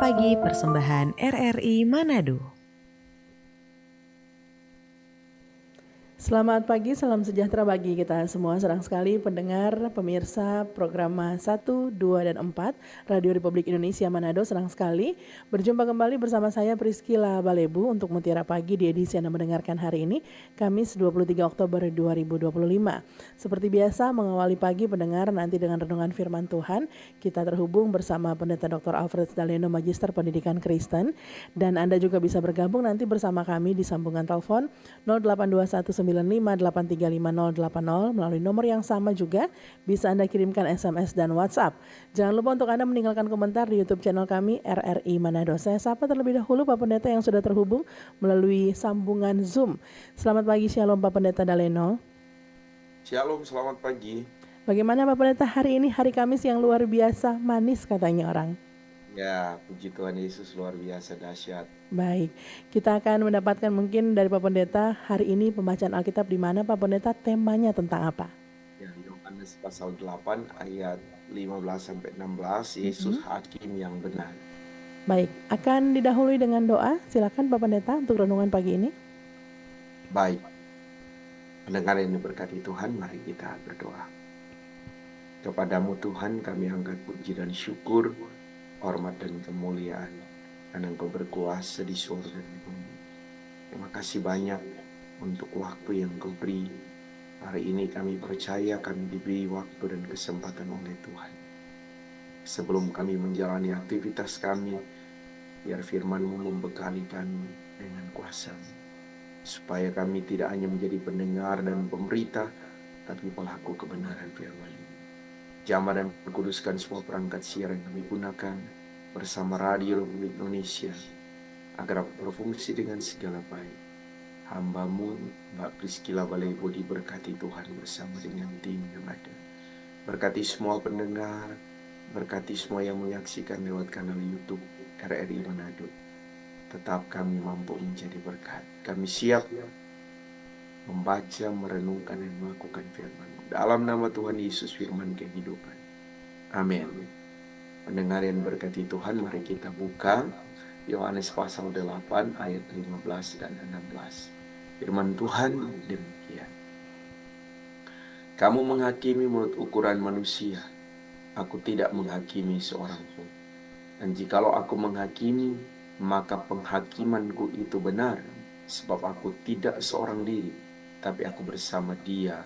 Pagi persembahan RRI Manado. Selamat pagi, salam sejahtera bagi kita semua. Senang sekali pendengar, pemirsa program 1, 2, dan 4 Radio Republik Indonesia Manado. Senang sekali berjumpa kembali bersama saya Priscila Balebu untuk Mutiara Pagi di edisi Anda mendengarkan hari ini, Kamis 23 Oktober 2025. Seperti biasa mengawali pagi pendengar nanti dengan renungan firman Tuhan. Kita terhubung bersama Pendeta Dr. Alfred Daleno, Magister Pendidikan Kristen. Dan Anda juga bisa bergabung nanti bersama kami di sambungan telepon 082195835080 melalui nomor yang sama juga bisa Anda kirimkan SMS dan WhatsApp. Jangan lupa untuk Anda meninggalkan komentar di YouTube channel kami RRI Manado. Saya sapa terlebih dahulu Pak Pendeta yang sudah terhubung melalui sambungan Zoom. Selamat pagi, Shalom Pak Pendeta Daleno. Shalom, selamat pagi. Bagaimana Pak Pendeta hari ini, hari Kamis yang luar biasa manis katanya orang? Ya, puji Tuhan Yesus, luar biasa dahsyat. Baik, kita akan mendapatkan mungkin dari Pak Pendeta hari ini pembacaan Alkitab di mana Pak Pendeta, temanya tentang apa? Ya, Yohanes pasal 8 ayat 15-16, Yesus hakim yang benar. Baik, akan didahului dengan doa. Silakan Pak Pendeta untuk renungan pagi ini. Baik, pendengar yang diberkati Tuhan, mari kita berdoa. Kepadamu Tuhan kami angkat puji dan syukur, hormat dan kemuliaan, karena Engkau berkuasa di surga dan di bumi. Terima kasih banyak untuk waktu yang Engkau beri. Hari ini kami percaya kami diberi waktu dan kesempatan oleh Tuhan. Sebelum kami menjalani aktivitas kami, biar firman-Mu membekali kami dengan kuasa, supaya kami tidak hanya menjadi pendengar dan pemberita, tapi pelaku kebenaran firman. Jamah dan kuduskan semua perangkat siaran yang kami gunakan bersama Radio Republik Indonesia agar berfungsi dengan segala baik. Hamba-Mu Mbak Priscila Balebu diberkati Tuhan bersama dengan tim yang ada. Berkati semua pendengar, berkati semua yang menyaksikan lewat kanal YouTube RRI Manado. Tetap kami mampu menjadi berkat. Kami siap membaca, merenungkan, dan melakukan firman. Dalam nama Tuhan Yesus, firman kehidupan. Amin. Pendengar yang berkati Tuhan, mari kita buka Yohanes pasal 8 ayat 15 dan 16. Firman Tuhan demikian. Kamu menghakimi menurut ukuran manusia. Aku tidak menghakimi seorang pun. Dan jikalau aku menghakimi, maka penghakimanku itu benar. Sebab aku tidak seorang diri, tapi aku bersama Dia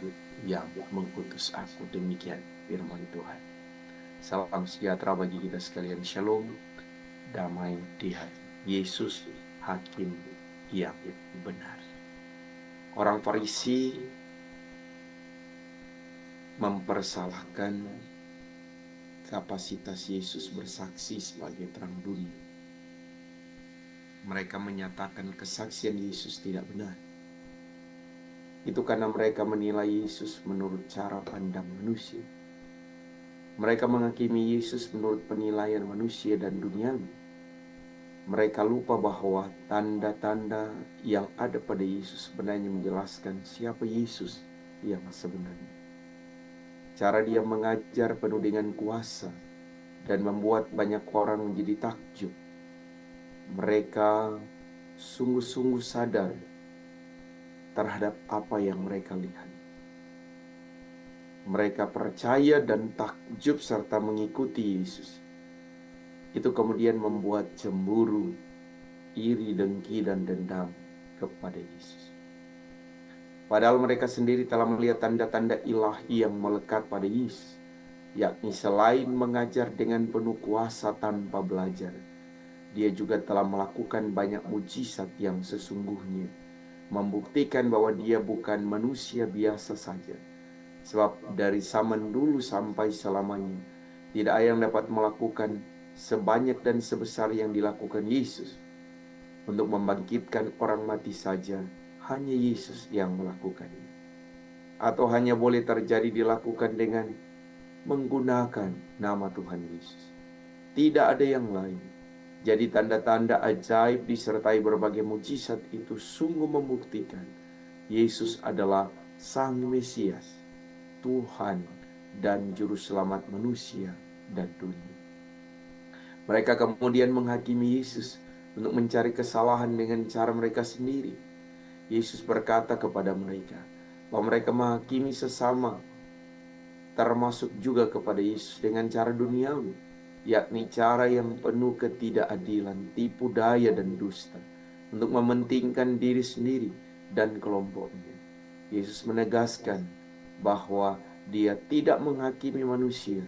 yang mengutus aku. Demikian firman Tuhan. Salam sejahtera bagi kita sekalian. Shalom, damai di hati. Yesus hakim yang benar. Orang Farisi mempersalahkan kapasitas Yesus bersaksi sebagai terang dunia. Mereka menyatakan kesaksian Yesus tidak benar. Itu karena mereka menilai Yesus menurut cara pandang manusia. Mereka menghakimi Yesus menurut penilaian manusia dan duniawi. Mereka lupa bahwa tanda-tanda yang ada pada Yesus sebenarnya menjelaskan siapa Yesus yang sebenarnya. Cara Dia mengajar penuh dengan kuasa dan membuat banyak orang menjadi takjub. Mereka sungguh-sungguh sadar terhadap apa yang mereka lihat. Mereka percaya dan takjub serta mengikuti Yesus. Itu kemudian membuat cemburu, iri, dengki, dan dendam kepada Yesus. Padahal mereka sendiri telah melihat tanda-tanda ilahi yang melekat pada Yesus, yakni selain mengajar dengan penuh kuasa tanpa belajar, Dia juga telah melakukan banyak mujizat yang sesungguhnya membuktikan bahwa Dia bukan manusia biasa saja. Sebab dari zaman dulu sampai selamanya tidak ada yang dapat melakukan sebanyak dan sebesar yang dilakukan Yesus. Untuk membangkitkan orang mati saja hanya Yesus yang melakukannya. Atau hanya boleh terjadi dilakukan dengan menggunakan nama Tuhan Yesus. Tidak ada yang lain. Jadi tanda-tanda ajaib disertai berbagai mujizat itu sungguh membuktikan Yesus adalah Sang Mesias, Tuhan dan Juru Selamat manusia dan dunia. Mereka kemudian menghakimi Yesus untuk mencari kesalahan dengan cara mereka sendiri. Yesus berkata kepada mereka bahwa mereka menghakimi sesama, termasuk juga kepada Yesus dengan cara duniawi, yakni cara yang penuh ketidakadilan, tipu daya dan dusta, untuk mementingkan diri sendiri dan kelompoknya. Yesus menegaskan bahwa Dia tidak menghakimi manusia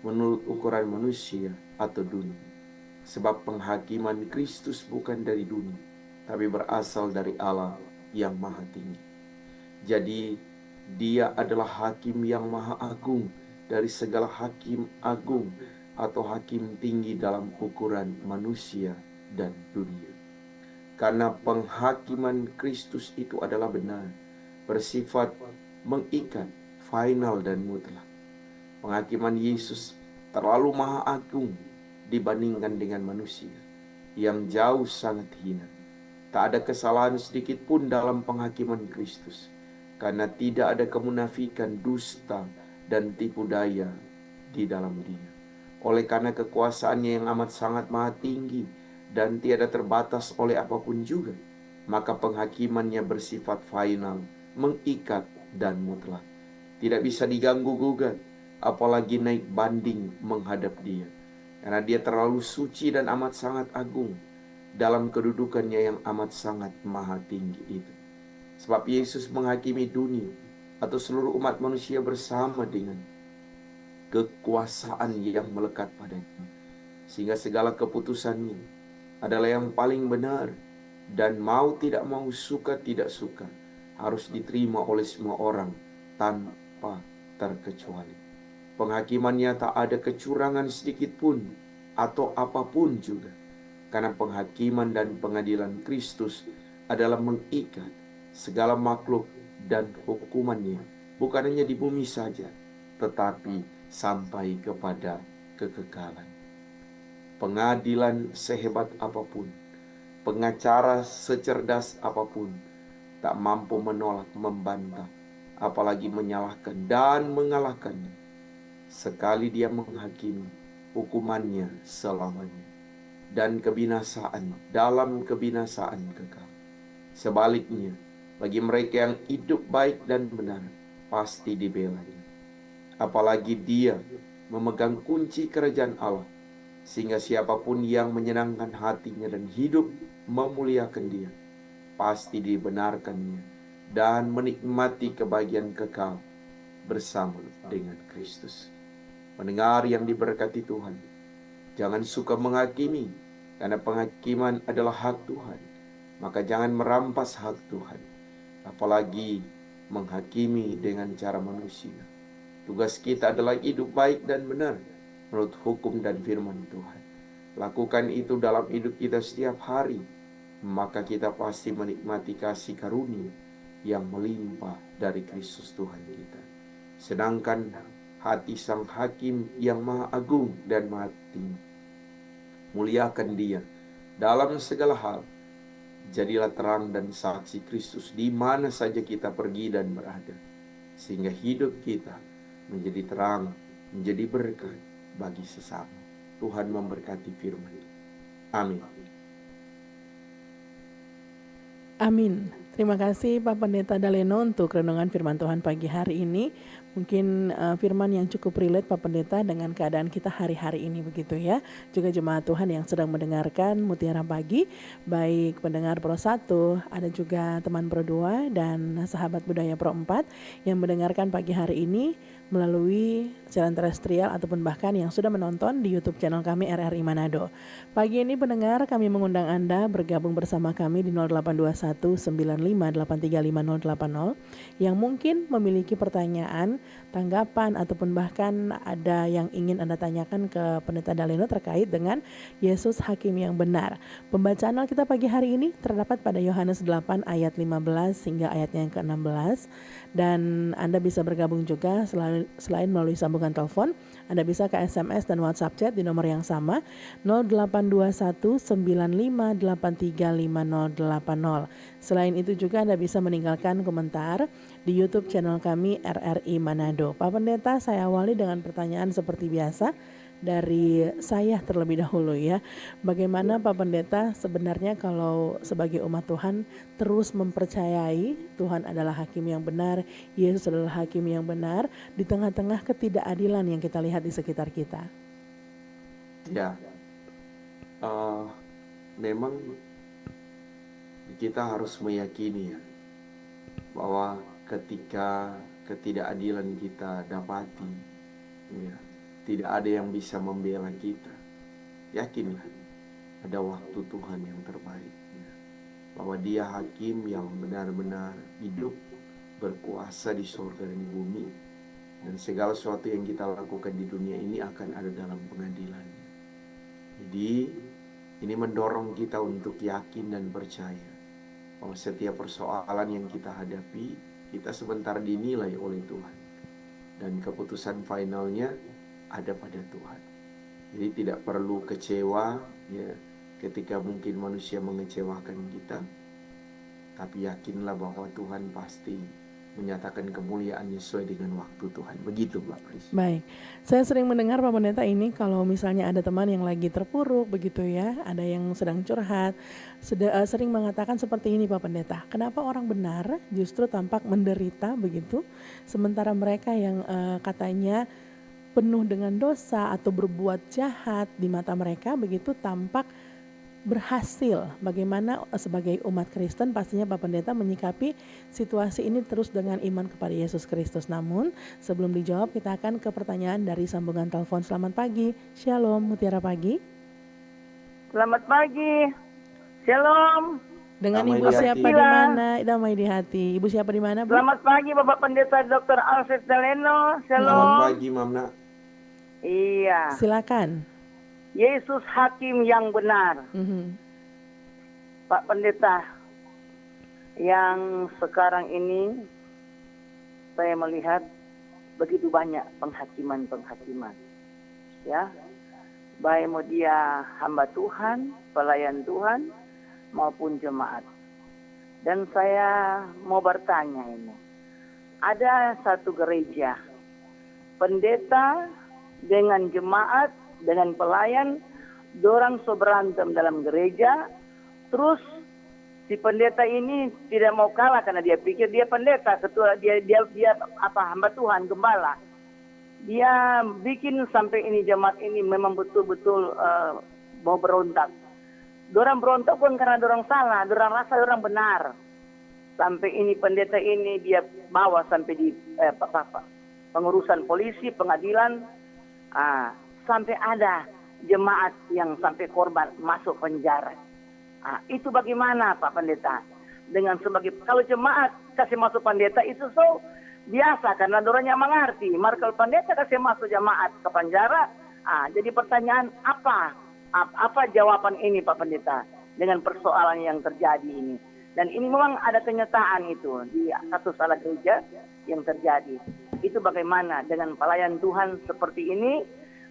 menurut ukuran manusia atau dunia. Sebab penghakiman Kristus bukan dari dunia, tapi berasal dari Allah yang maha tinggi. Jadi Dia adalah hakim yang maha agung dari segala hakim agung atau hakim tinggi dalam ukuran manusia dan dunia. Karena penghakiman Kristus itu adalah benar, bersifat mengikat, final dan mutlak. Penghakiman Yesus terlalu maha agung dibandingkan dengan manusia yang jauh sangat hina. Tak ada kesalahan sedikit pun dalam penghakiman Kristus, karena tidak ada kemunafikan, dusta, dan tipu daya di dalam Dia. Oleh karena kekuasaannya yang amat sangat maha tinggi dan tiada terbatas oleh apapun juga, maka penghakimannya bersifat final, mengikat, dan mutlak. Tidak bisa diganggu-gugat, apalagi naik banding menghadap Dia. Karena Dia terlalu suci dan amat sangat agung dalam kedudukannya yang amat sangat maha tinggi itu. Sebab Yesus menghakimi dunia atau seluruh umat manusia bersama dengan kekuasaan yang melekat padanya. Sehingga segala keputusannya adalah yang paling benar, dan mau tidak mau, suka tidak suka, harus diterima oleh semua orang tanpa terkecuali. Penghakimannya tak ada kecurangan sedikit pun atau apapun juga. Karena penghakiman dan pengadilan Kristus adalah mengikat segala makhluk, dan hukumannya bukan hanya di bumi saja, tetapi sampai kepada kekekalan. Pengadilan sehebat apapun, pengacara secerdas apapun, tak mampu menolak, membantah, apalagi menyalahkan dan mengalahkannya. Sekali Dia menghakimi, hukumannya selamanya, dan kebinasaan dalam kebinasaan kekal. Sebaliknya, bagi mereka yang hidup baik dan benar, pasti dibelanya. Apalagi Dia memegang kunci kerajaan Allah, sehingga siapapun yang menyenangkan hatinya dan hidup memuliakan Dia, pasti dibenarkannya dan menikmati kebahagiaan kekal bersama dengan Kristus. Pendengar yang diberkati Tuhan, jangan suka menghakimi, karena penghakiman adalah hak Tuhan. Maka jangan merampas hak Tuhan, apalagi menghakimi dengan cara manusia. Tugas kita adalah hidup baik dan benar menurut hukum dan firman Tuhan. Lakukan itu dalam hidup kita setiap hari, maka kita pasti menikmati kasih karunia yang melimpah dari Kristus Tuhan kita. Sedangkan hati Sang Hakim yang maha agung dan maha tinggi, muliakan Dia dalam segala hal. Jadilah terang dan saksi Kristus di mana saja kita pergi dan berada, sehingga hidup kita menjadi terang, menjadi berkat bagi sesama. Tuhan memberkati firman. Amin. Amin. Terima kasih Pak Pendeta Daleno untuk renungan firman Tuhan pagi hari ini. Mungkin firman yang cukup relate Pak Pendeta dengan keadaan kita hari-hari ini begitu ya. Juga jemaat Tuhan yang sedang mendengarkan Mutiara Pagi, baik pendengar Pro 1, ada juga teman Pro 2 dan sahabat budaya Pro 4 yang mendengarkan pagi hari ini melalui siaran terestrial ataupun bahkan yang sudah menonton di YouTube channel kami RRI Manado. Pagi ini pendengar, kami mengundang Anda bergabung bersama kami di 082195835080 yang mungkin memiliki pertanyaan, tanggapan ataupun bahkan ada yang ingin Anda tanyakan ke Pendeta Daleno terkait dengan Yesus Hakim yang benar. Pembacaan Alkitab pagi hari ini terdapat pada Yohanes 8 ayat 15 hingga ayatnya yang ke-16, dan Anda bisa bergabung juga selain melalui sambungan telepon, Anda bisa ke SMS dan WhatsApp chat di nomor yang sama 082195835080. Selain itu juga Anda bisa meninggalkan komentar di YouTube channel kami RRI Manado. Pak Pendeta, saya awali dengan pertanyaan seperti biasa. dari saya terlebih dahulu ya. Bagaimana Pak Pendeta sebenarnya kalau sebagai umat Tuhan terus mempercayai Tuhan adalah hakim yang benar, Yesus adalah hakim yang benar di tengah-tengah ketidakadilan yang kita lihat di sekitar kita. Ya, memang kita harus meyakini ya, bahwa ketika ketidakadilan kita dapati, ya, tidak ada yang bisa membela kita. Yakinlah, ada waktu Tuhan yang terbaik, ya, bahwa Dia hakim yang benar-benar hidup, berkuasa di surga dan di bumi, dan segala sesuatu yang kita lakukan di dunia ini akan ada dalam pengadilan. Jadi ini mendorong kita untuk yakin dan percaya bahwa setiap persoalan yang kita hadapi, kita sebentar dinilai oleh Tuhan. Dan keputusan finalnya ada pada Tuhan. Jadi tidak perlu kecewa ya, ketika mungkin manusia mengecewakan kita. Tapi yakinlah bahwa Tuhan pasti menyatakan kemuliaannya sesuai dengan waktu Tuhan. Begitu Mbak Pris. Baik, saya sering mendengar Pak Pendeta ini kalau misalnya ada teman yang lagi terpuruk begitu ya, ada yang sedang curhat, sering mengatakan seperti ini Pak Pendeta, kenapa orang benar justru tampak menderita begitu, sementara mereka yang katanya penuh dengan dosa atau berbuat jahat di mata mereka begitu tampak berhasil. Bagaimana sebagai umat Kristen pastinya Pak Pendeta menyikapi situasi ini terus dengan iman kepada Yesus Kristus. Namun sebelum dijawab kita akan ke pertanyaan dari sambungan telepon. Selamat pagi, Shalom Mutiara Pagi. Selamat pagi, Shalom. Dengan Damai Ibu di hati. siapa di mana? Damai di hati. Ibu siapa di mana, Bu? Selamat pagi Bapak Pendeta Dr. Alfred Daleno. Selamat Shalom. pagi Mamna. Iya, Silakan. Yesus hakim yang benar. Pak Pendeta, yang sekarang ini saya melihat begitu banyak penghakiman-penghakiman. Ya, baik mau dia hamba Tuhan, pelayan Tuhan, maupun jemaat. Dan saya mau bertanya ini, ada satu gereja, pendeta dengan jemaat, dengan pelayan, dorang so berantem dalam gereja, terus si pendeta ini tidak mau kalah karena dia pikir dia pendeta, ketua dia hamba Tuhan, gembala. Dia bikin sampai ini jemaat ini memang betul-betul mau berontak. Dorang berontak pun karena dorang salah, dorang rasa dorang benar. Sampai ini pendeta ini dia bawa sampai di pengurusan polisi, pengadilan, sampai ada jemaat yang sampai korban masuk penjara. Itu bagaimana Pak Pendeta? Dengan sebagai kalau jemaat kasih masuk pendeta itu so biasa karena dorangnya mengerti. Maka kalau pendeta kasih masuk jemaat ke penjara, jadi pertanyaan apa jawaban ini Pak Pendeta dengan persoalan yang terjadi ini? Dan ini memang ada kenyataan itu di satu salah gereja yang terjadi. Itu bagaimana dengan pelayan Tuhan seperti ini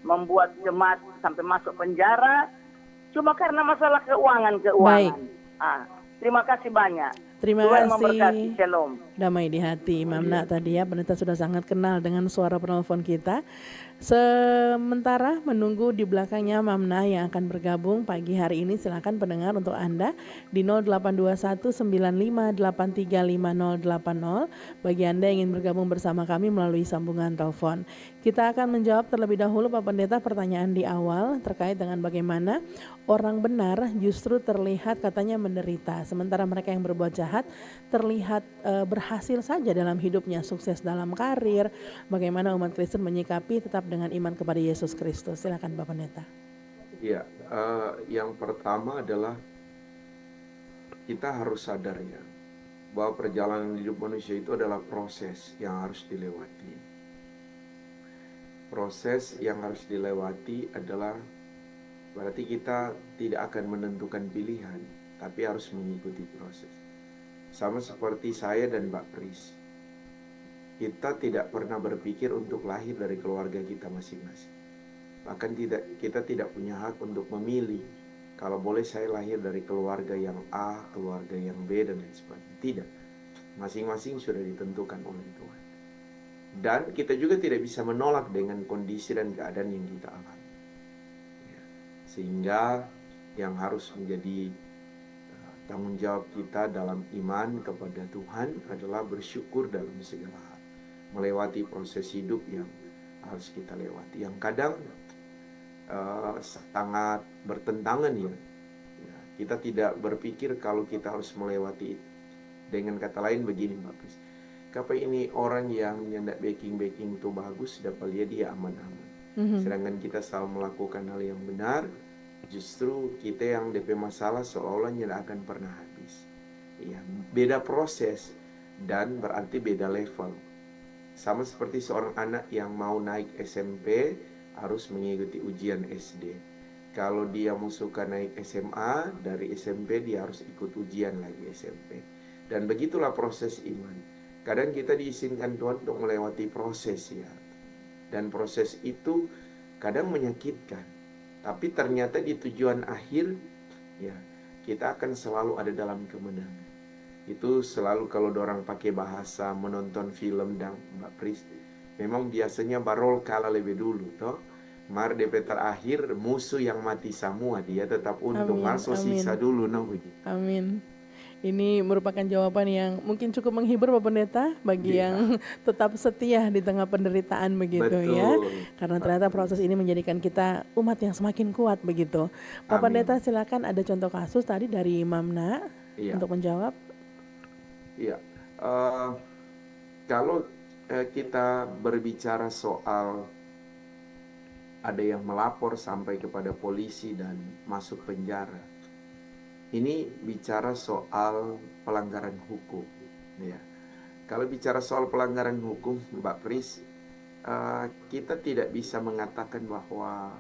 membuat jemaat sampai masuk penjara cuma karena masalah keuangan. Baik. Terima kasih banyak. Terima Tuhan kasih. memberkati. Shalom. Damai di hati, Mamna tadi ya, pendeta sudah sangat kenal dengan suara penelpon kita. Sementara menunggu di belakangnya Mamna yang akan bergabung pagi hari ini, silakan pendengar untuk Anda di 082195835080 bagi Anda yang ingin bergabung bersama kami melalui sambungan telepon. Kita akan menjawab terlebih dahulu Pak Pendeta pertanyaan di awal terkait dengan bagaimana orang benar justru terlihat katanya menderita, sementara mereka yang berbuat jahat terlihat berhasil saja dalam hidupnya, sukses dalam karir. Bagaimana umat Kristen menyikapi tetap dengan iman kepada Yesus Kristus? Silakan Pak Pendeta. Ya, yang pertama adalah kita harus sadar ya bahwa perjalanan hidup manusia itu adalah proses yang harus dilewati. Proses yang harus dilewati adalah berarti kita tidak akan menentukan pilihan, tapi harus mengikuti proses. Sama seperti saya dan Mbak Pris. Kita tidak pernah berpikir untuk lahir dari keluarga kita masing-masing. Bahkan kita tidak punya hak untuk memilih. Kalau boleh saya lahir dari keluarga yang A, keluarga yang B, dan lain sebagainya. Tidak. Masing-masing sudah ditentukan oleh Tuhan. Dan kita juga tidak bisa menolak dengan kondisi dan keadaan yang kita alami. Sehingga yang harus menjadi tanggung jawab kita dalam iman kepada Tuhan adalah bersyukur dalam segala hal, melewati proses hidup yang harus kita lewati, yang kadang sangat bertentangan ya. Kita tidak berpikir kalau kita harus melewati itu. Dengan kata lain begini Mbak Pris, kenapa ini orang yang nyendak baking itu bagus, dapat lihat dia aman-aman. Sedangkan kita selalu melakukan hal yang benar, justru kita yang DP masalah seolah-olah tidak akan pernah habis. Ya, beda proses dan berarti beda level. Sama seperti seorang anak yang mau naik SMP harus mengikuti ujian SD. Kalau dia mau suka naik SMA, dari SMP dia harus ikut ujian lagi SMP. Dan begitulah proses iman. Kadang kita diizinkan Tuhan untuk melewati proses ya. Dan proses itu kadang menyakitkan. Tapi ternyata di tujuan akhir ya, kita akan selalu ada dalam kemenangan. Itu selalu kalau orang pakai bahasa menonton film dan Mbak Pris, memang biasanya barol kalah lebih dulu toh. Mar DP terakhir musuh yang mati semua dia tetap untung. Mar so sisa dulu no begitu. Amin. Ini merupakan jawaban yang mungkin cukup menghibur Pak Pendeta bagi yang tetap setia di tengah penderitaan begitu. Betul. Ya. Karena ternyata proses ini menjadikan kita umat yang semakin kuat begitu. Pak Pendeta silakan, ada contoh kasus tadi dari Mamna untuk menjawab. Iya. Kalau kita berbicara soal ada yang melapor sampai kepada polisi dan masuk penjara, ini bicara soal pelanggaran hukum ya. Kalau bicara soal pelanggaran hukum Mbak Pris, kita tidak bisa mengatakan bahwa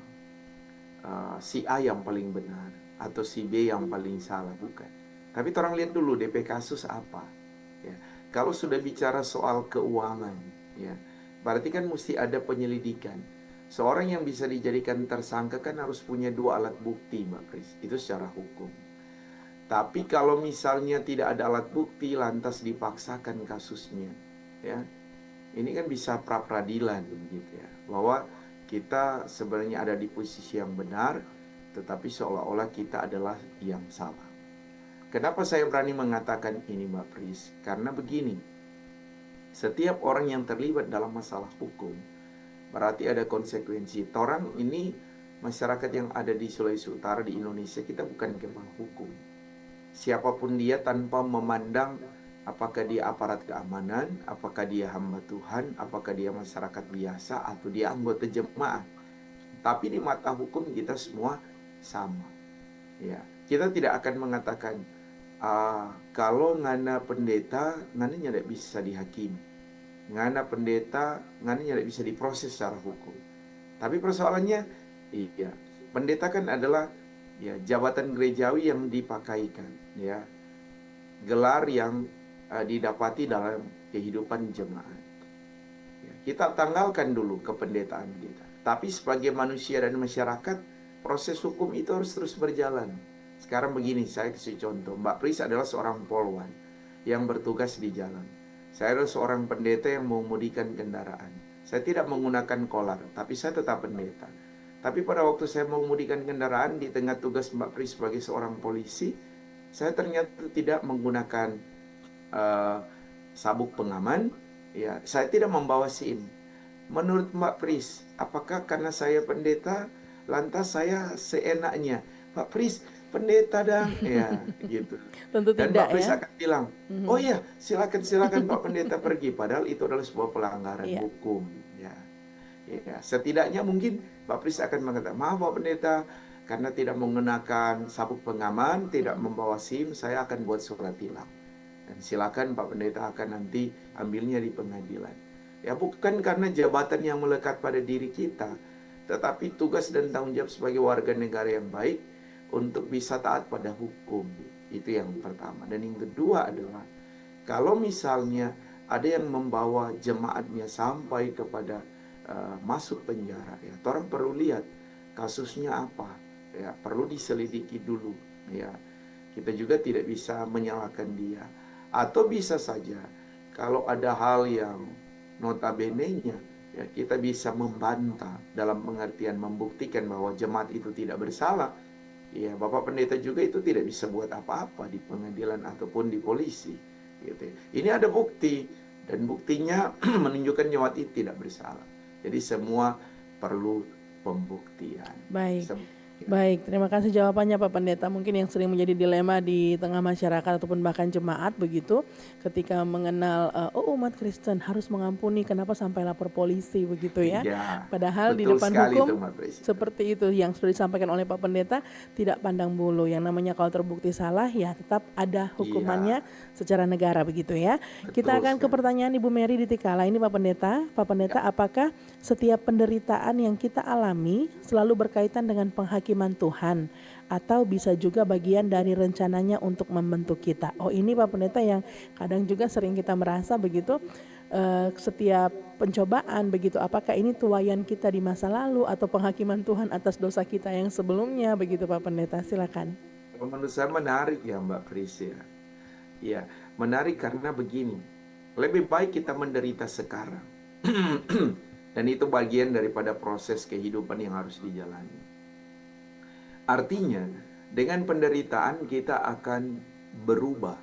si A yang paling benar atau si B yang paling salah, bukan. Tapi orang lihat dulu DP kasus apa ya. Kalau sudah bicara soal keuangan ya, berarti kan mesti ada penyelidikan. Seorang yang bisa dijadikan tersangka kan harus punya 2 alat bukti Mbak Pris, itu secara hukum. Tapi kalau misalnya tidak ada alat bukti lantas dipaksakan kasusnya ya, ini kan bisa pra peradilan gitu ya, bahwa kita sebenarnya ada di posisi yang benar tetapi seolah-olah kita adalah yang salah. Kenapa saya berani mengatakan ini Mbak Pris? Karena begini, setiap orang yang terlibat dalam masalah hukum berarti ada konsekuensi. Orang ini masyarakat yang ada di Sulawesi Utara di Indonesia, kita bukan kebal hukum. Siapapun dia tanpa memandang apakah dia aparat keamanan, apakah dia hamba Tuhan, apakah dia masyarakat biasa atau dia anggota jemaat. Tapi di mata hukum kita semua sama. Ya, kita tidak akan mengatakan kalau ngana pendeta, ngana tidak bisa dihakimi. Ngana pendeta, ngana tidak bisa diproses secara hukum. Tapi persoalannya, iya, pendeta kan adalah ya jabatan gerejawi yang dipakaikan, ya, gelar yang didapati dalam kehidupan jemaat. Ya, kita tanggalkan dulu kependetaan kita. Tapi sebagai manusia dan masyarakat, proses hukum itu harus terus berjalan. Sekarang begini, saya kasih contoh. Mbak Pris adalah seorang polwan yang bertugas di jalan. Saya adalah seorang pendeta yang mengemudikan kendaraan. Saya tidak menggunakan kolar, tapi saya tetap pendeta. Tapi pada waktu saya mengemudikan kendaraan di tengah tugas Mbak Pris sebagai seorang polisi, saya ternyata tidak menggunakan sabuk pengaman. Ya, saya tidak membawa SIM. Menurut Mbak Pris, apakah karena saya pendeta, lantas saya seenaknya, Mbak Pris, pendeta dah, ya gitu. Tentu Dan tidak, Mbak Pris ya. akan bilang, oh ya silakan Pak Pendeta pergi, padahal itu adalah sebuah pelanggaran hukum. Ya, setidaknya mungkin Mbak Pris akan mengatakan, maaf Pak Pendeta, karena tidak menggunakan sabuk pengaman, tidak membawa SIM, saya akan buat surat tilang. Dan silakan Pak Pendeta akan nanti ambilnya di pengadilan. Ya, bukan karena jabatan yang melekat pada diri kita, tetapi tugas dan tanggung jawab sebagai warga negara yang baik untuk bisa taat pada hukum. Itu yang pertama. Dan yang kedua adalah, kalau misalnya ada yang membawa jemaatnya sampai kepada masuk penjara, ya, orang perlu lihat kasusnya apa, ya, perlu diselidiki dulu, ya. Kita juga tidak bisa menyalahkan dia. Atau bisa saja kalau ada hal yang notabene-nya ya kita bisa membantah dalam pengertian membuktikan bahwa jemaat itu tidak bersalah, ya Bapak Pendeta juga itu tidak bisa buat apa-apa di pengadilan ataupun di polisi, gitu ya. Ini ada bukti, dan buktinya menunjukkan jemaat itu tidak bersalah. Jadi semua perlu pembuktian. Baik. Sem- Baik, terima kasih jawabannya Pak Pendeta. Mungkin yang sering menjadi dilema di tengah masyarakat ataupun bahkan jemaat begitu, ketika mengenal umat Kristen harus mengampuni, kenapa sampai lapor polisi begitu ya. Ya, Padahal di betul depan sekali hukum itu, Mbak Presiden. seperti itu yang sudah disampaikan oleh Pak Pendeta, tidak pandang bulu. Yang namanya kalau terbukti salah ya tetap ada hukumannya secara negara begitu ya. Kita akan ke pertanyaan Ibu Mary di Tikala. Ini Pak Pendeta. Pak Pendeta, apakah setiap penderitaan yang kita alami selalu berkaitan dengan penghakiman Tuhan, atau bisa juga bagian dari rencananya untuk membentuk kita? Oh, ini Pak Pendeta yang kadang juga sering kita merasa begitu, setiap pencobaan begitu, apakah ini tuaian kita di masa lalu atau penghakiman Tuhan atas dosa kita yang sebelumnya begitu Pak Pendeta? Silakan. Menurut saya menarik ya Mbak Pris ya. Ya, menarik karena begini. Lebih baik kita menderita sekarang. Dan itu bagian daripada proses kehidupan yang harus dijalani. Artinya, dengan penderitaan kita akan berubah.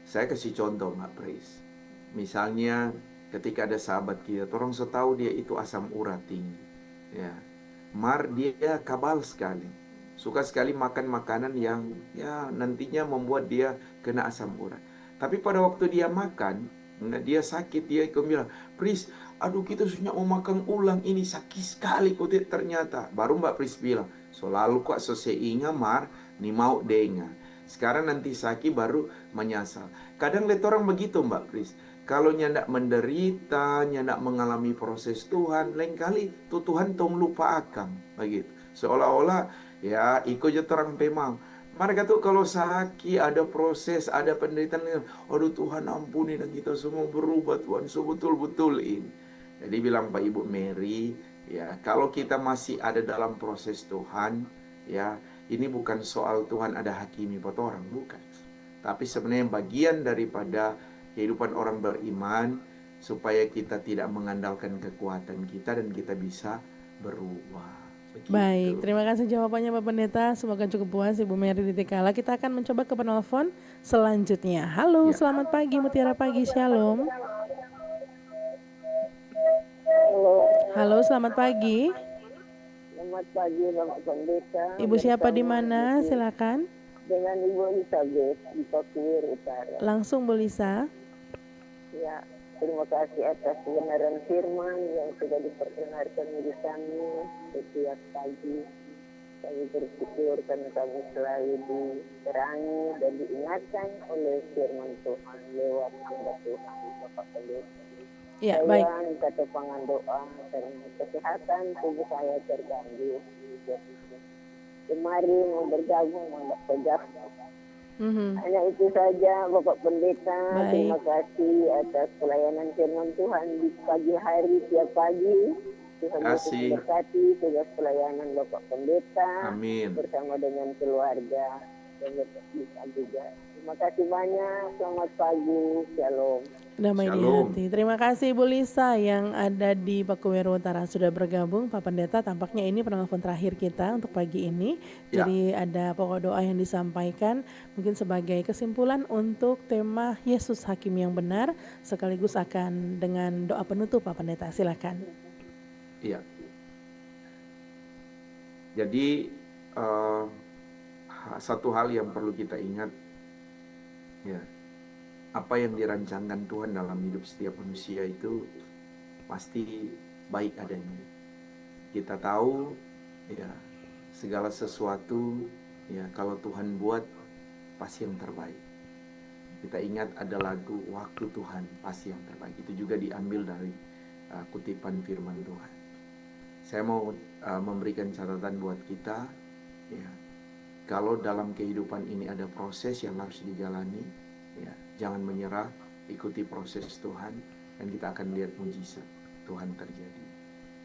Saya kasih contoh Mbak Pris. Misalnya ketika ada sahabat kita, orang setahu dia itu asam urat tinggi. Ya. Dia kabal sekali. Suka sekali makan makanan yang ya nantinya membuat dia kena asam urat. Tapi pada waktu dia makan, dia sakit, dia bilang, Pris, aduh kita sudah mau makan ulang, ini sakit sekali kok ternyata. Baru Mbak Pris bilang, selalu kok soseinga mar, ni mau dengar. Sekarang nanti sakit baru menyesal. Kadang lihat orang begitu Mbak Pris. Kalau nyandak menderita, nyandak mengalami proses Tuhan, lain kali tuh Tuhan tong lupa akang begitu. Seolah-olah ya ikut aja terang pemang. Mereka tuh kalau sakit, ada proses, ada penderitaan, aduh Tuhan ampuni dan kita semua berubah Tuhan sebetul-betul ini. Jadi bilang Pak Ibu Mary, ya kalau kita masih ada dalam proses Tuhan, ya ini bukan soal Tuhan ada hakimi buat orang, bukan. Tapi sebenarnya bagian daripada kehidupan orang beriman supaya kita tidak mengandalkan kekuatan kita dan kita bisa berubah. Begitu. Baik, terima kasih jawabannya Pak Pendeta. Semoga cukup puas Ibu Mary di Tikala. Kita akan mencoba ke penelpon selanjutnya. Halo, selamat pagi, Mutiara Pagi, Shalom. Halo, selamat pagi. Selamat pagi Bapak Pendeta. Ibu siapa di mana? Silakan. Dengan Ibu Elizabeth di Pakuir Utara. Langsung Bu Lisa. Ya, terima kasih atas kebenaran firman yang sudah diperdengarkan di kami setiap pagi. Kami bersyukur karena kami selalu diterangi dan diingatkan oleh firman Tuhan lewat hamba Tuhan Bapak Pendeta. Ya, saya baik. minta topangan doa karena kesehatan tubuh saya terganggu. Kemari mau bergabung mau sejak. Hanya itu saja Bapak Pendeta. Baik. Terima kasih atas pelayanan firman Tuhan di pagi hari tiap pagi. Tuhan Yesus memberkati tugas pelayanan Bapak Pendeta. Amin. Bersama dengan keluarga dan bisa juga. Terima kasih banyak. Selamat pagi. Shalom. Damai di hati. Terima kasih Ibu Lisa yang ada di Pakuir Utara sudah bergabung. Pak Pendeta, tampaknya ini penelpon terakhir kita untuk pagi ini. Jadi ada pokok doa yang disampaikan mungkin sebagai kesimpulan untuk tema Yesus Hakim yang benar, sekaligus akan dengan doa penutup Pak Pendeta. Silakan. Iya. Jadi satu hal yang perlu kita ingat, ya, apa yang dirancangkan Tuhan dalam hidup setiap manusia itu pasti baik adanya. Kita tahu, ya, segala sesuatu, ya, kalau Tuhan buat pasti yang terbaik. Kita ingat ada lagu Waktu Tuhan pasti yang terbaik. Itu juga diambil dari kutipan firman Tuhan. Saya mau memberikan catatan buat kita, ya, kalau dalam kehidupan ini ada proses yang harus dijalani, ya, jangan menyerah, ikuti proses Tuhan dan kita akan lihat mujizat Tuhan terjadi.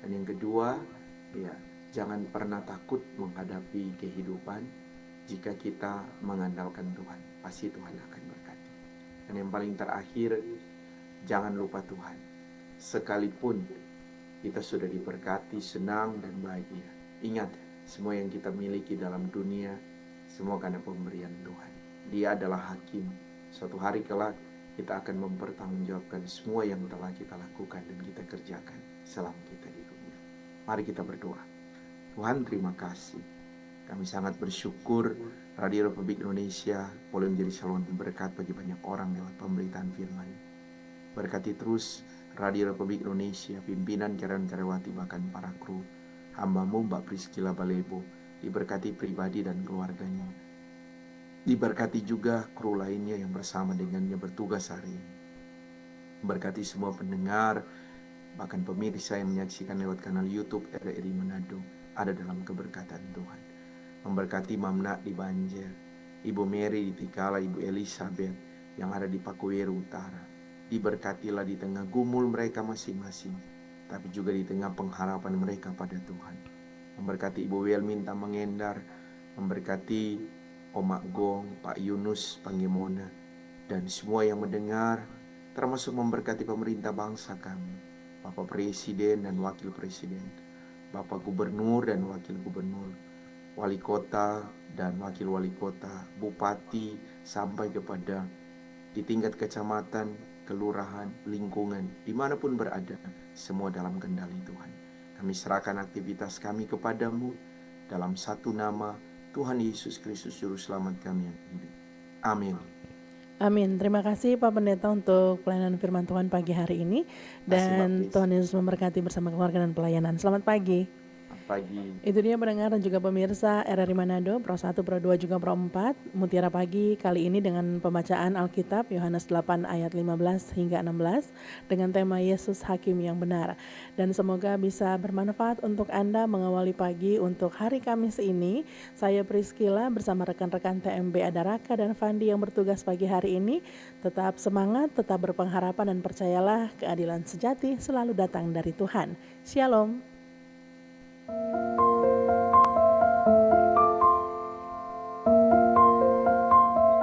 Dan yang kedua, ya, jangan pernah takut menghadapi kehidupan. Jika kita mengandalkan Tuhan, pasti Tuhan akan berkati. Dan yang paling terakhir, jangan lupa Tuhan. Sekalipun kita sudah diberkati, senang dan bahagia. Ingat, semua yang kita miliki dalam dunia, semua karena pemberian Tuhan. Dia adalah hakim. Suatu hari kelak kita akan mempertanggungjawabkan semua yang telah kita lakukan dan kita kerjakan selama kita di dunia. Mari kita berdoa. Tuhan, terima kasih. Kami sangat bersyukur Radio Republik Indonesia boleh menjadi saluran berkat bagi banyak orang lewat pemberitaan firman. Berkati terus Radio Republik Indonesia, pimpinan karyawan-karyawati bahkan para kru, hamba-Mu Mbak Priscila Balebo, diberkati pribadi dan keluarganya. Diberkati juga kru lainnya yang bersama dengannya bertugas hari ini. Berkati semua pendengar, bahkan pemirsa yang menyaksikan lewat kanal YouTube RRI Manado, ada dalam keberkatan Tuhan. Memberkati Mamna di Banjar, Ibu Mary di Tikala, Ibu Elizabeth yang ada di Pakuweru Utara. Diberkatilah di tengah gumul mereka masing-masing, tapi juga di tengah pengharapan mereka pada Tuhan. Memberkati Ibu Welminta Mengendar, memberkati Omak Gong, Pak Yunus Pangemona, dan semua yang mendengar, termasuk memberkati pemerintah bangsa kami, Bapak Presiden dan Wakil Presiden, Bapak Gubernur dan Wakil Gubernur, Wali Kota dan Wakil Wali Kota, Bupati, sampai kepada di tingkat kecamatan, kelurahan, lingkungan, dimanapun berada, semua dalam kendali Tuhan. Kami serahkan aktivitas kami kepadamu, dalam satu nama, Tuhan Yesus Kristus Juru Selamat kami yang hidup. Amin. Amin. Terima kasih Pak Pendeta untuk pelayanan firman Tuhan pagi hari ini. Dan Tuhan Yesus memberkati bersama keluarga dan pelayanan. Selamat pagi. Pagi. Itu dia pendengar dan juga pemirsa RRI Manado, Pro 1, Pro 2, juga Pro 4. Mutiara Pagi kali ini dengan pembacaan Alkitab Yohanes 8 ayat 15 hingga 16 dengan tema Yesus Hakim yang benar. Dan semoga bisa bermanfaat untuk Anda mengawali pagi untuk hari Kamis ini. Saya Priscila bersama rekan-rekan TMB Adaraka dan Fandi yang bertugas pagi hari ini. Tetap semangat, tetap berpengharapan dan percayalah keadilan sejati selalu datang dari Tuhan. Shalom.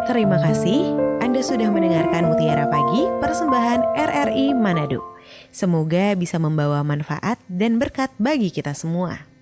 Terima kasih Anda sudah mendengarkan Mutiara Pagi persembahan RRI Manado. Semoga bisa membawa manfaat dan berkat bagi kita semua.